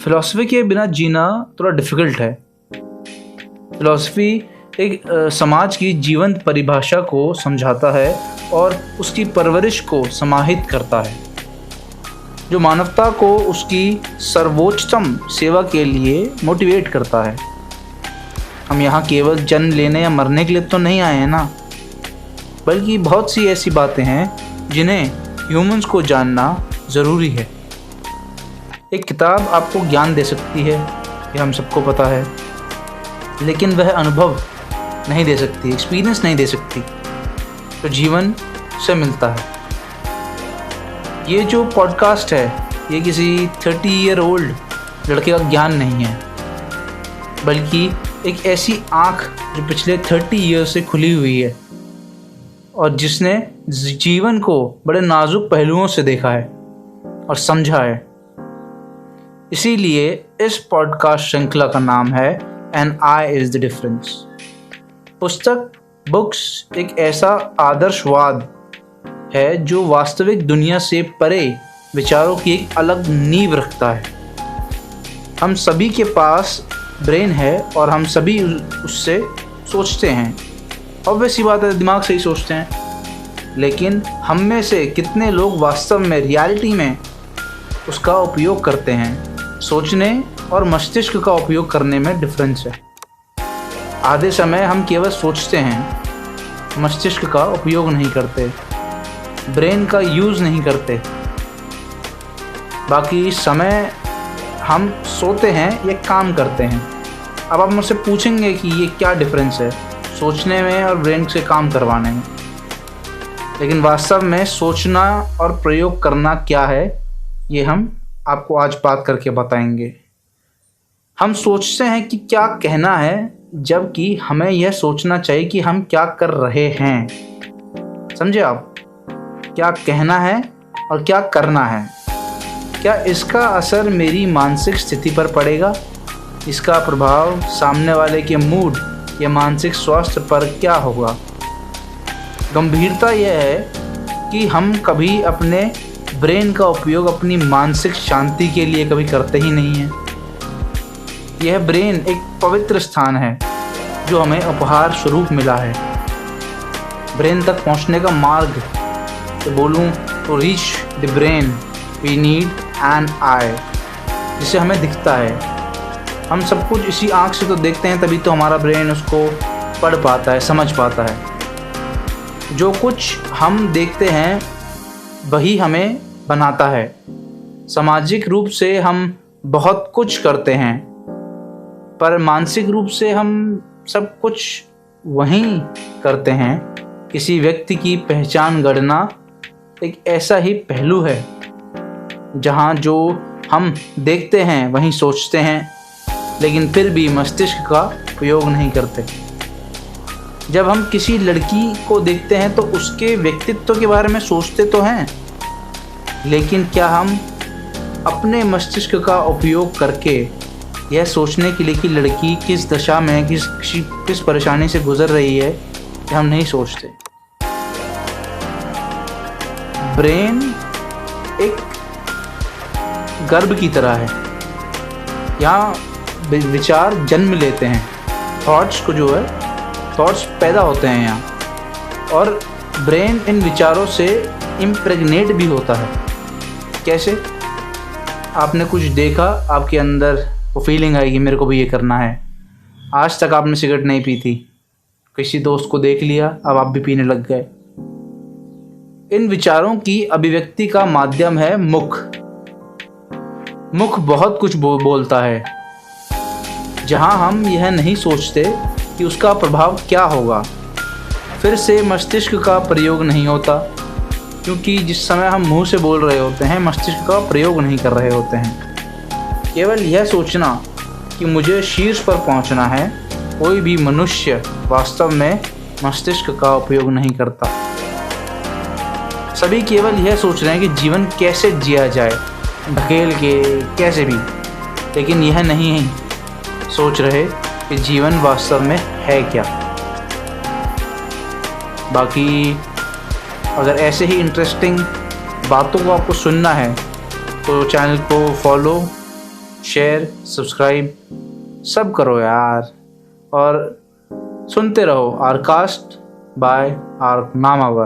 Philosophy के बिना जीना थोड़ा डिफ़िकल्ट है। फ़िलॉसफी एक समाज की जीवंत परिभाषा को समझाता है और उसकी परवरिश को समाहित करता है, जो मानवता को उसकी सर्वोच्चतम सेवा के लिए मोटिवेट करता है। हम यहाँ केवल जन्म लेने या मरने के लिए तो नहीं आए हैं ना, बल्कि बहुत सी ऐसी बातें हैं जिन्हें ह्यूमंस को जानना ज़रूरी है। एक किताब आपको ज्ञान दे सकती है, ये हम सबको पता है, लेकिन वह अनुभव नहीं दे सकती, एक्सपीरियंस नहीं दे सकती जो जीवन से मिलता है। ये जो पॉडकास्ट है ये किसी 30 ईयर ओल्ड लड़के का ज्ञान नहीं है, बल्कि एक ऐसी आँख जो पिछले 30 ईयर से खुली हुई है और जिसने जीवन को बड़े नाजुक पहलुओं से देखा है और समझा है। इसीलिए इस पॉडकास्ट श्रृंखला का नाम है and I is the difference. पुस्तक बुक्स एक ऐसा आदर्शवाद है जो वास्तविक दुनिया से परे विचारों की एक अलग नींव रखता है। हम सभी के पास ब्रेन है और हम सभी उससे सोचते हैं, ऑब्वियस सी बात है, दिमाग से ही सोचते हैं। लेकिन हम में से कितने लोग वास्तव में रियलिटी में उसका उपयोग करते हैं? सोचने और मस्तिष्क का उपयोग करने में डिफरेंस है। आधे समय हम केवल सोचते हैं, मस्तिष्क का उपयोग नहीं करते, ब्रेन का यूज़ नहीं करते। बाकी समय हम सोते हैं या काम करते हैं। अब आप मुझसे पूछेंगे कि ये क्या डिफरेंस है सोचने में और ब्रेन से काम करवाने में, लेकिन वास्तव में सोचना और प्रयोग करना क्या है ये हम आपको आज बात करके बताएंगे। हम सोचते हैं कि क्या कहना है, जबकि हमें यह सोचना चाहिए कि हम क्या कर रहे हैं। समझे आप? क्या कहना है और क्या करना है। क्या इसका असर मेरी मानसिक स्थिति पर पड़ेगा? इसका प्रभाव सामने वाले के मूड या मानसिक स्वास्थ्य पर क्या होगा? गंभीरता यह है कि हम कभी अपने ब्रेन का उपयोग अपनी मानसिक शांति के लिए कभी करते ही नहीं हैं। यह ब्रेन एक पवित्र स्थान है जो हमें उपहार स्वरूप मिला है। ब्रेन तक पहुंचने का मार्ग तो बोलूं तो reach the brain we need an eye, जिसे हमें दिखता है। हम सब कुछ इसी आँख से तो देखते हैं, तभी तो हमारा ब्रेन उसको पढ़ पाता है, समझ पाता है। जो कुछ हम देखते हैं वही हमें बनाता है। सामाजिक रूप से हम बहुत कुछ करते हैं, पर मानसिक रूप से हम सब कुछ वहीं करते हैं। किसी व्यक्ति की पहचान गढ़ना एक ऐसा ही पहलू है जहाँ जो हम देखते हैं वहीं सोचते हैं, लेकिन फिर भी मस्तिष्क का उपयोग नहीं करते। जब हम किसी लड़की को देखते हैं तो उसके व्यक्तित्व के बारे में सोचते तो हैं, लेकिन क्या हम अपने मस्तिष्क का उपयोग करके यह सोचने के लिए कि लड़की किस दशा में किस परेशानी से गुजर रही है, हम नहीं सोचते। ब्रेन एक गर्भ की तरह है, यहाँ विचार जन्म लेते हैं, थॉट्स पैदा होते हैं यहाँ, और ब्रेन इन विचारों से इम्प्रेग्नेट भी होता है। कैसे? आपने कुछ देखा, आपके अंदर वो फीलिंग आएगी मेरे को भी ये करना है। आज तक आपने सिगरेट नहीं पी थी, किसी दोस्त को देख लिया, अब आप भी पीने लग गए। इन विचारों की अभिव्यक्ति का माध्यम है मुख। मुख बहुत कुछ बोलता है, जहां हम यह नहीं सोचते कि उसका प्रभाव क्या होगा। फिर से मस्तिष्क का प्रयोग नहीं होता, क्योंकि जिस समय हम मुंह से बोल रहे होते हैं मस्तिष्क का प्रयोग नहीं कर रहे होते हैं। केवल यह सोचना कि मुझे शीर्ष पर पहुंचना है, कोई भी मनुष्य वास्तव में मस्तिष्क का उपयोग नहीं करता। सभी केवल यह सोच रहे हैं कि जीवन कैसे जिया जाए, ढकेल के कैसे भी, लेकिन यह नहीं सोच रहे कि जीवन वास्तव में है क्या। बाकी अगर ऐसे ही इंटरेस्टिंग बातों को आपको सुनना है तो चैनल को फॉलो शेयर, सब्सक्राइब सब करो यार, और सुनते रहो आरकास्ट बाय आर नामावर।